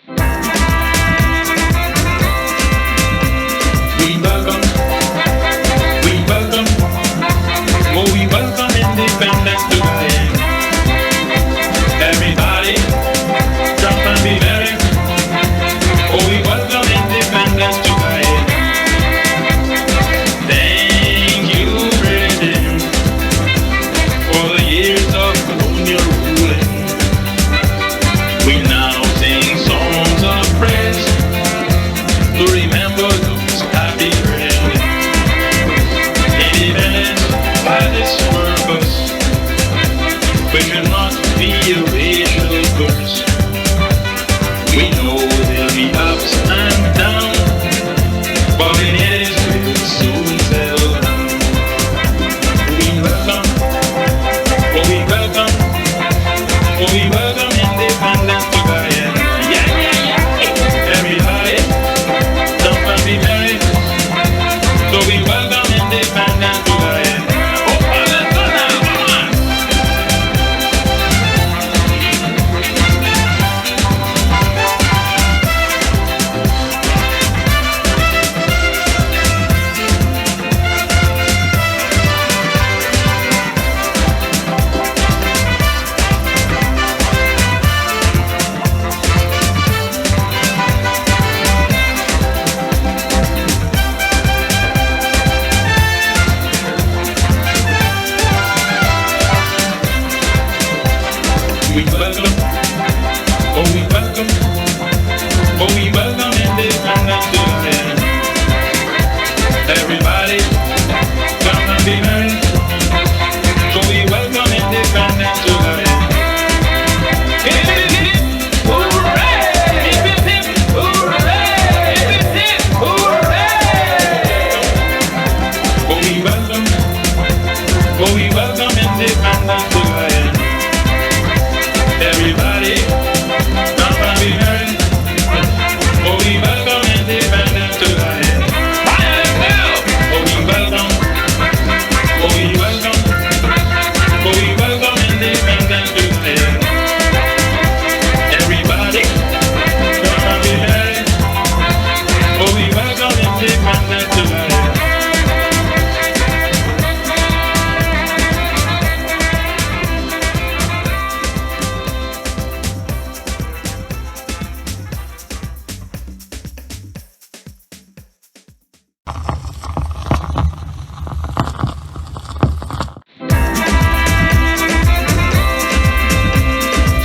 We welcome, oh we welcome independence to Guyana. Everybody, jump and be merry. Oh we welcome independence to Guyana. Thank you, Britain, for the years of colonial ruling. We now sing songs of praise to remember those happy days. Independence by this purpose, we should not be a racial curse. We know there'll be ups and downs, but in it will soon settle down. We welcome, oh we welcome, oh we welcome independence to Guyana. Yeah, yeah, yeah. Everybody, jump and be merry. So we welcome independence to Guyana. Oh, let's go now, come on. We welcome, oh we welcome, oh we welcome independence to Guyana. Everybody, come and be merry. So we welcome independence to Guyana. Hip, hip, hip, hooray! Hip, hip, hip, hooray! Hip, hip, hip, hooray! Oh we welcome independence to Guyana. Everybody, come and be merry. Oh, we welcome independence to Guyana. Fire now! Oh, we welcome. Oh, we welcome. Oh, we welcome independence to Guyana. Everybody, come and be merry. Oh, we welcome independence to Guyana.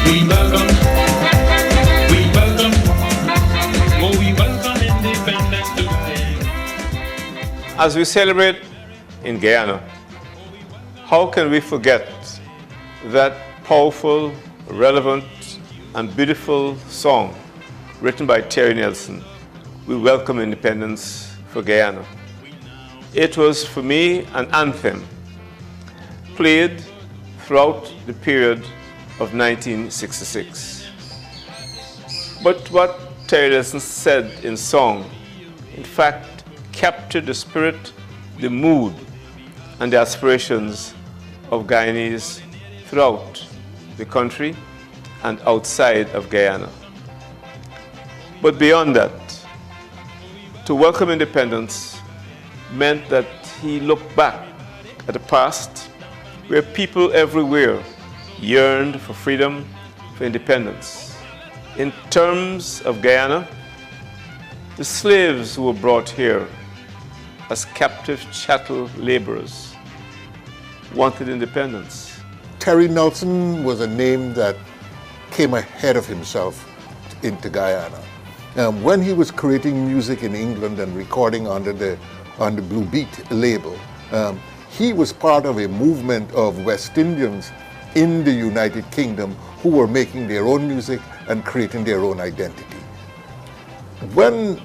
We welcome, oh we welcome independence to Guyana. As we celebrate in Guyana, how can we forget that powerful, relevant, and beautiful song written by Terry Nelson, We Welcome Independence for Guyana? It was for me an anthem played throughout the period of 1966. But what Terry Nelson said in song, in fact, captured the spirit, the mood, and the aspirations of Guyanese throughout the country and outside of Guyana. But beyond that, to welcome independence meant that he looked back at the past where people everywhere yearned for freedom, for independence. In terms of Guyana, the slaves who were brought here as captive chattel laborers wanted independence. Terry Nelson was a name that came ahead of himself into Guyana. When he was creating music in England and recording on the Blue Beat label, he was part of a movement of West Indians in the United Kingdom who were making their own music and creating their own identity. When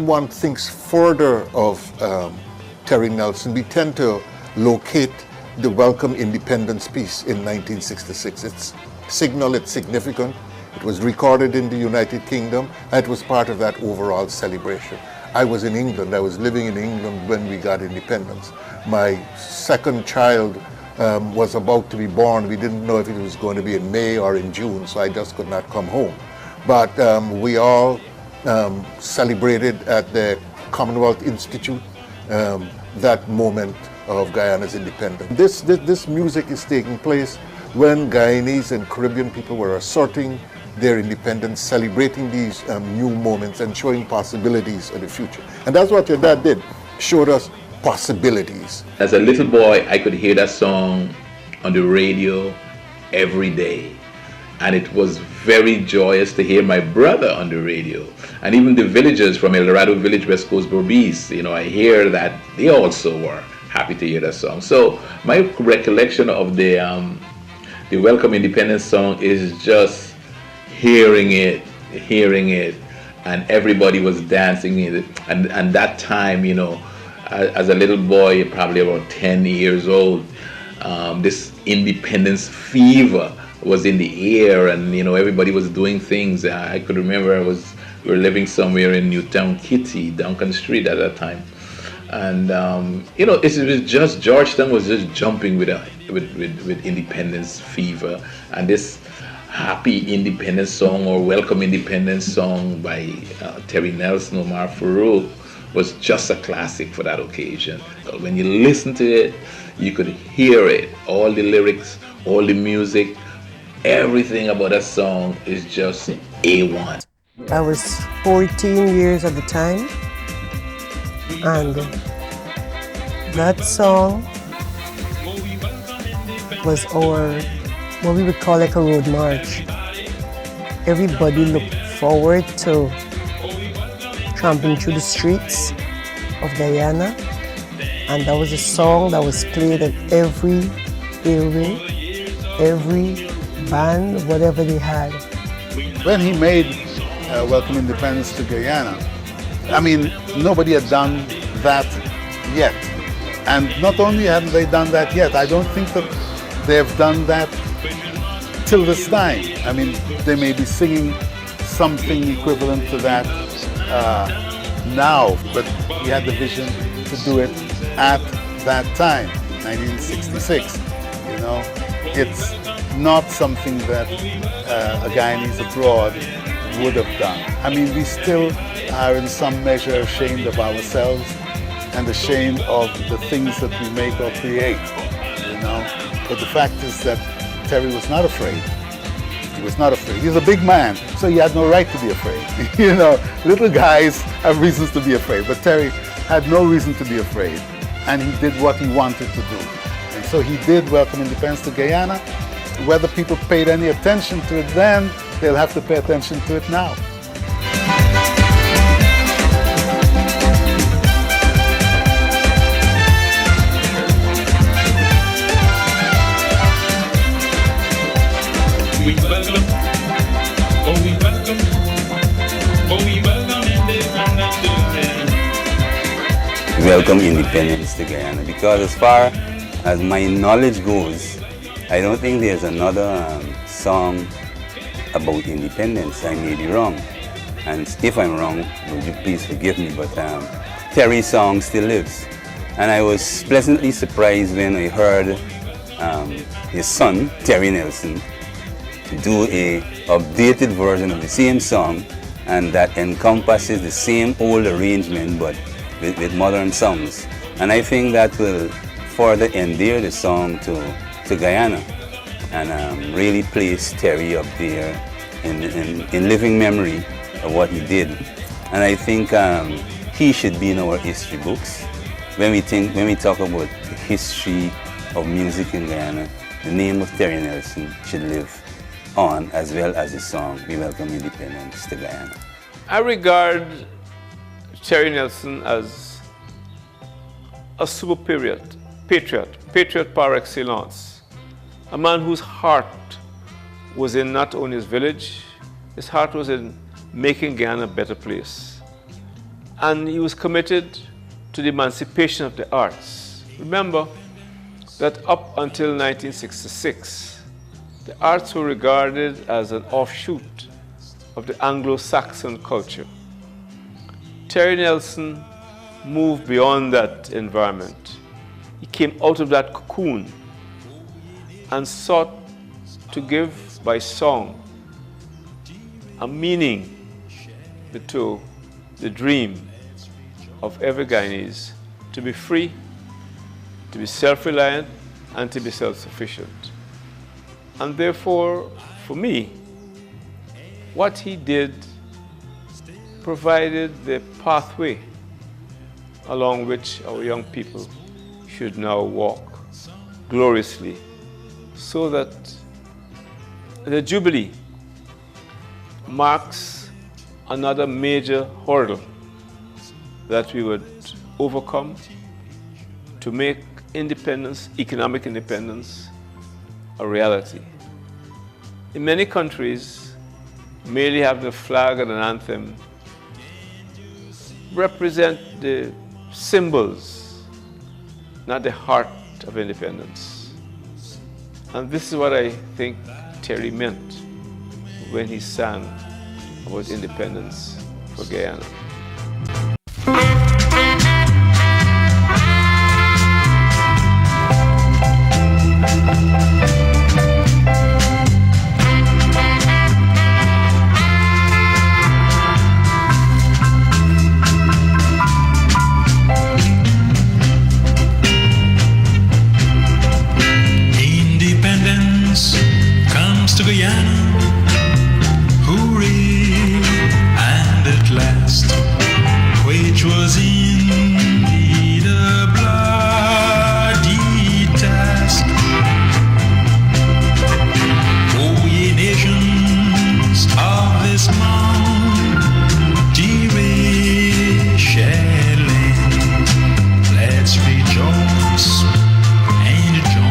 one thinks further of Terry Nelson, we tend to locate the Welcome Independence piece in 1966. It's signal, it's significant. It was recorded in the United Kingdom, and it was part of that overall celebration. I was in England. I was living in England when we got independence. My second child was about to be born. We didn't know if it was going to be in May or in June, so I just could not come home. But we all celebrated at the Commonwealth Institute that moment of Guyana's independence. This music is taking place when Guyanese and Caribbean people were asserting their independence, celebrating these new moments and showing possibilities of the future. And that's what your dad did, showed us possibilities. As a little boy, I could hear that song on the radio every day. And it was very joyous to hear my brother on the radio. And even the villagers from El Dorado Village, West Coast Berbice, I hear that they also were happy to hear that song. So my recollection of the Welcome Independence song is just hearing it, and everybody was dancing it. And that time, as a little boy, probably about 10 years old, this independence fever was in the air, and everybody was doing things. I could remember we were living somewhere in Newtown Kitty, Duncan Street at that time, and it was just Georgetown was just jumping with independence fever, and this happy independence song or welcome independence song by Terry Nelson, Omar, Farouk was just a classic for that occasion. When you listen to it, you could hear it, all the lyrics, all the music, everything about that song is just A1. I was 14 years at the time, and that song was what we would call like a road march. Everybody looked forward to tramping through the streets of Guyana, and that was a song that was played at every building, every band, whatever they had. When he made Welcome Independence to Guyana, I mean, nobody had done that yet. And not only haven't they done that yet, I don't think that they have done that till this time. I mean, they may be singing something equivalent to that now, but he had the vision to do it at that time, 1966. It's not something that a Guyanese abroad would have done. I mean, we still are in some measure ashamed of ourselves and ashamed of the things that we make or create, But the fact is that Terry was not afraid. He was not afraid. He's a big man, so he had no right to be afraid. Little guys have reasons to be afraid, but Terry had no reason to be afraid, and he did what he wanted to do. And so he did Welcome Independence to Guyana. Whether people paid any attention to it then, they'll have to pay attention to it now. We welcome, we welcome, we welcome independence to Guyana. Welcome independence to Guyana, because as far as my knowledge goes, I don't think there's another song about independence. I may be wrong, and if I'm wrong, would you please forgive me, but Terry's song still lives. And I was pleasantly surprised when I heard his son, Terry Nelson, do a updated version of the same song, and that encompasses the same old arrangement but with modern songs. And I think that will further endear the song to Guyana, and really place Terry up there in living memory of what he did. And I think he should be in our history books. When we talk about the history of music in Guyana, the name of Terry Nelson should live on, as well as the song We Welcome Independence to Guyana. I regard Terry Nelson as a super patriot par excellence. A man whose heart was in not only his village, his heart was in making Guyana a better place. And he was committed to the emancipation of the arts. Remember that up until 1966, the arts were regarded as an offshoot of the Anglo-Saxon culture. Terry Nelson moved beyond that environment. He came out of that cocoon and sought to give by song a meaning to the dream of every Guyanese to be free, to be self-reliant, and to be self-sufficient. And therefore, for me, what he did provided the pathway along which our young people should now walk gloriously, so that the Jubilee marks another major hurdle that we would overcome to make independence, economic independence, a reality. In many countries, merely having a flag and an anthem represent the symbols, not the heart of independence. And this is what I think Terry meant when he sang about independence for Guyana. Independence comes to Guyana, hooray, and at last, which was indeed a bloody task. O ye nations of this multiracial land, let's rejoice and join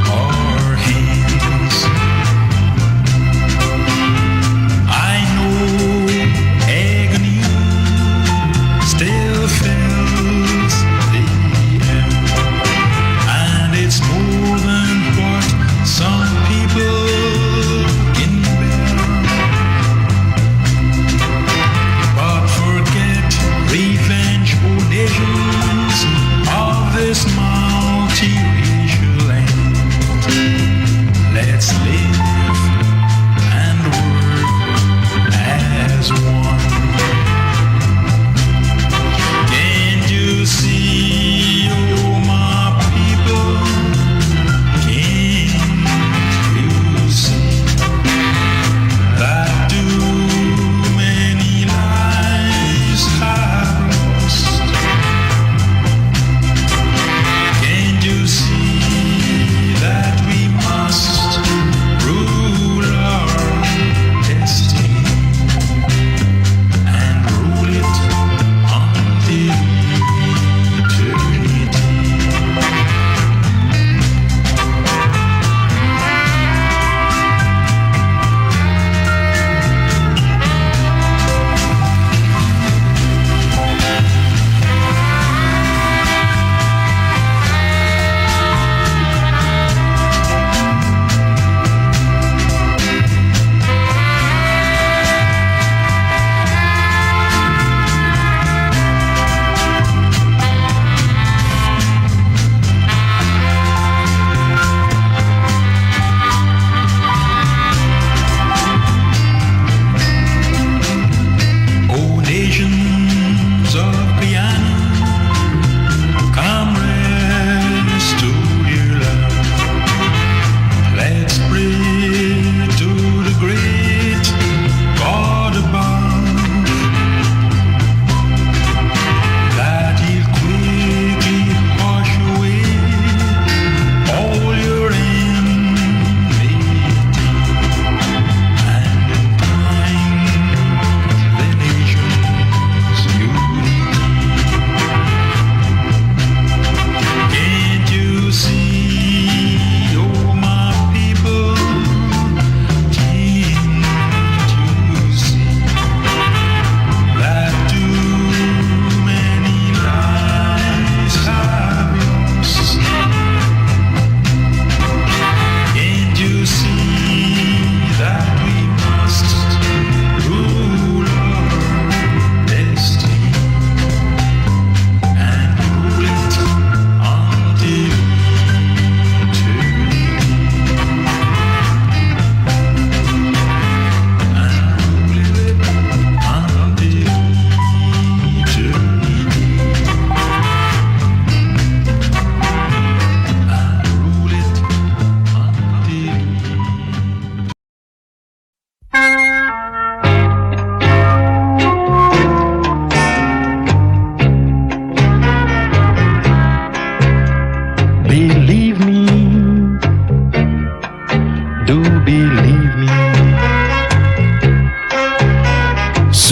our hands. I know agony still fills the air, and it's more than what some people can bear.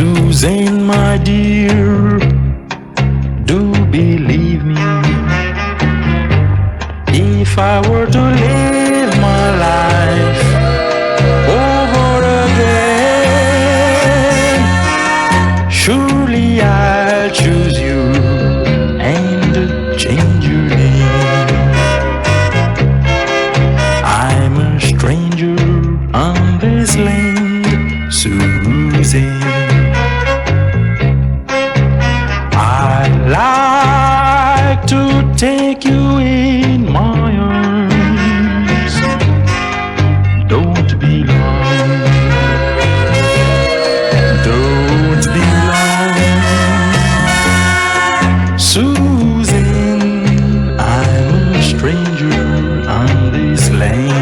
Susan, my dear, do believe me. If I were to live my life over again, surely I'll choose you and change your name. I'm a stranger on this land, Susan. I'd like to take you in my arms. Don't be long. Don't be long. Susan, I'm a stranger on this land.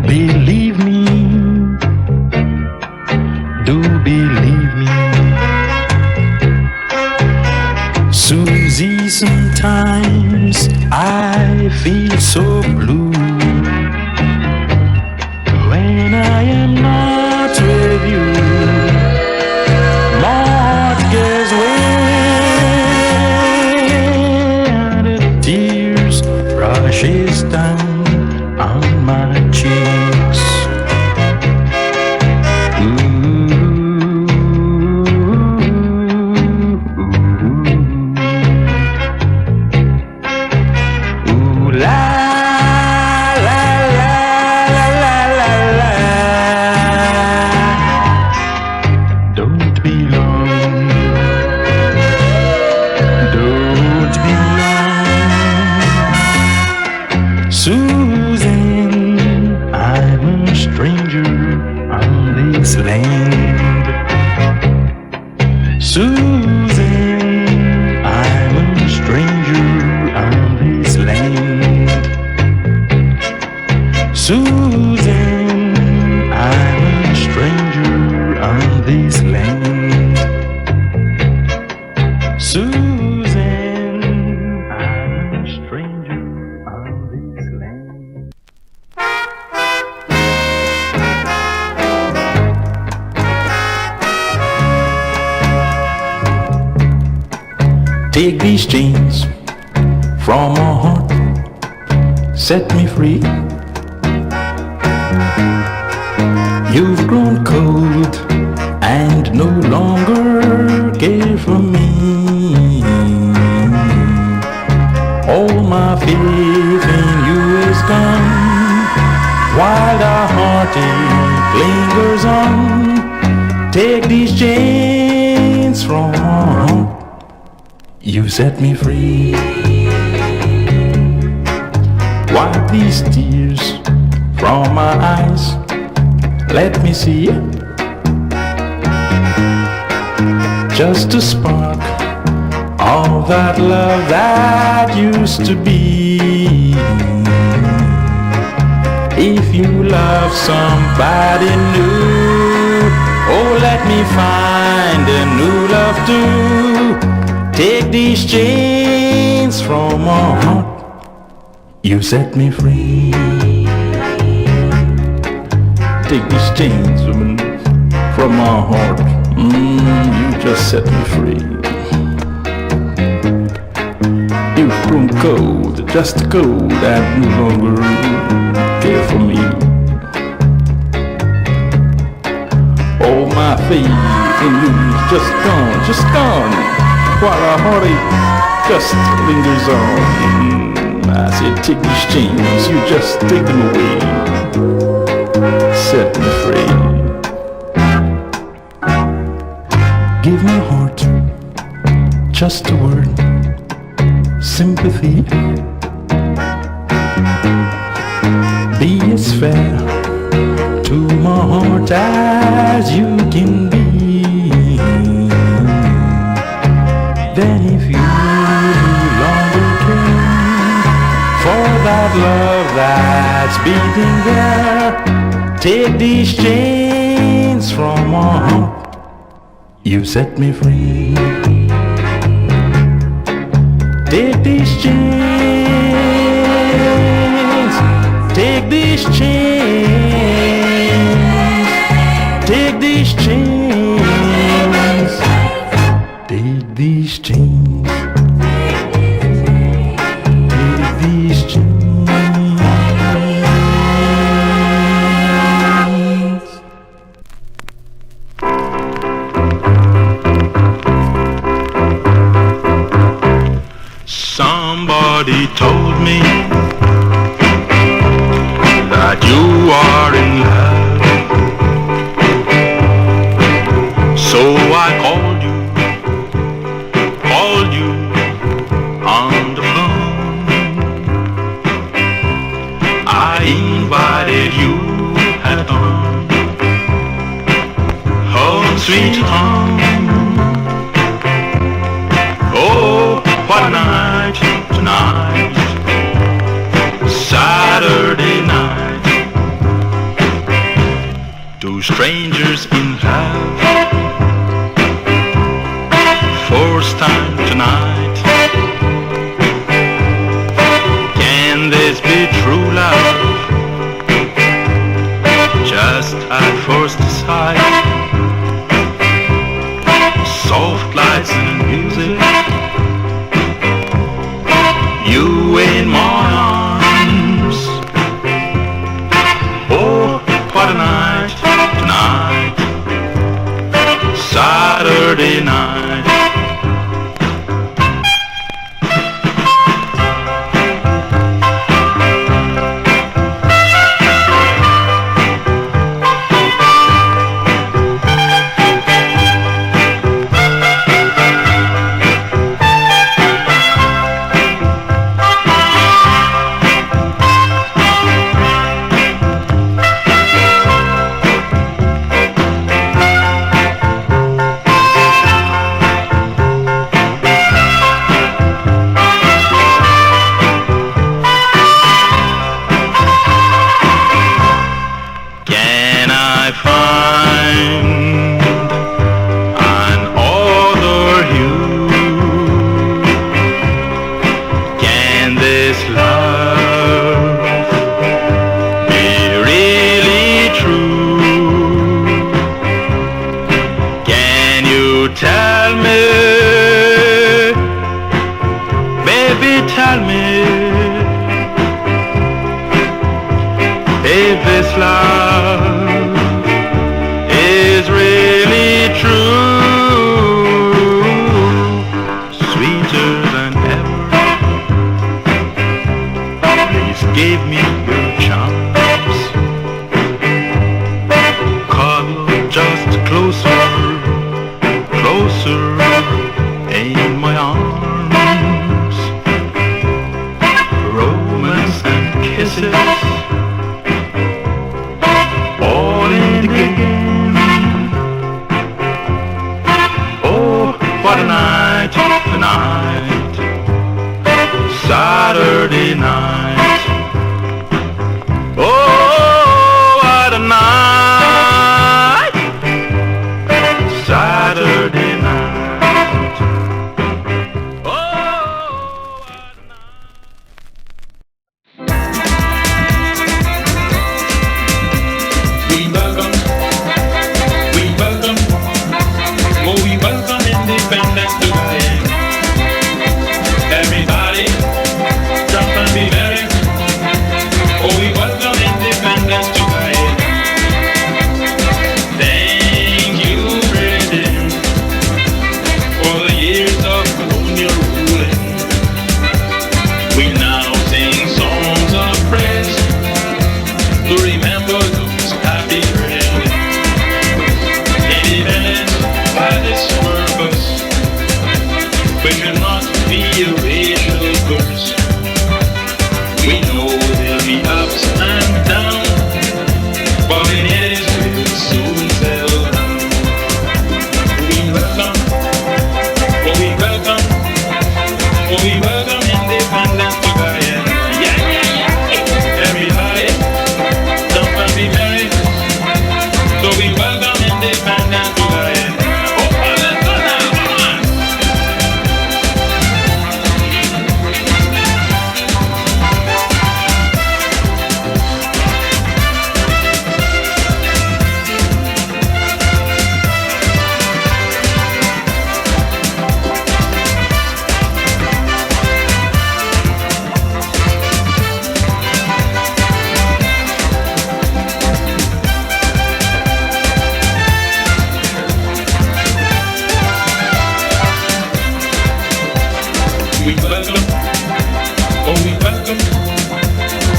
Believe me, do believe me, Susie, sometimes I feel so blue when I am not with you. My heart gives way and the tears rushes down on my cheeks. Ooh, la la la la la la la. Don't be long. Don't be long. Susan, I'm a stranger on this land. Susan, I'm a stranger on this land. Susan, I'm a stranger on this land. Susan, I'm a stranger on this land. Take these chains from my heart, set me free. You've grown cold and no longer care for me. All my faith in you is gone, while the heartache lingers on. Take these chains from my heart, you set me free. Wipe these tears from my eyes, let me see just a spark of that love that used to be. If you love somebody new, oh, let me find a new love too. Take these chains from my heart, you set me free. Take these chains, woman, from my heart. You just set me free. You've grown cold, just cold, and no longer care for me. All my faith in you is just gone, while our heartache just lingers on. I said, take these chains, you just take them away. Set me free. Give my heart just a word, sympathy. Be fair to my heart as you can be. Then if you longer care for that love that's beating there, take these chains from my heart, you set me free. Take these chains, take these chains, take these chains, take these chains, take these chains. Somebody told me that you are in love, so I called you on the phone. I invited you at home, home sweet home. Oh, what a night tonight, Saturday night. Two strangers in love, first time tonight. Can this be true love? Just at first sight, soft lights and music, you in my arms. Oh, what a night tonight, Saturday night. Can I find another you? Can this love be really true? Can you tell me, baby, tell me, if this love is really true, sweeter than ever. Please give me your charms, cuddle just closer, closer in my arms, romance and kisses,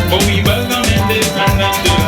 Oh, we welcome independence to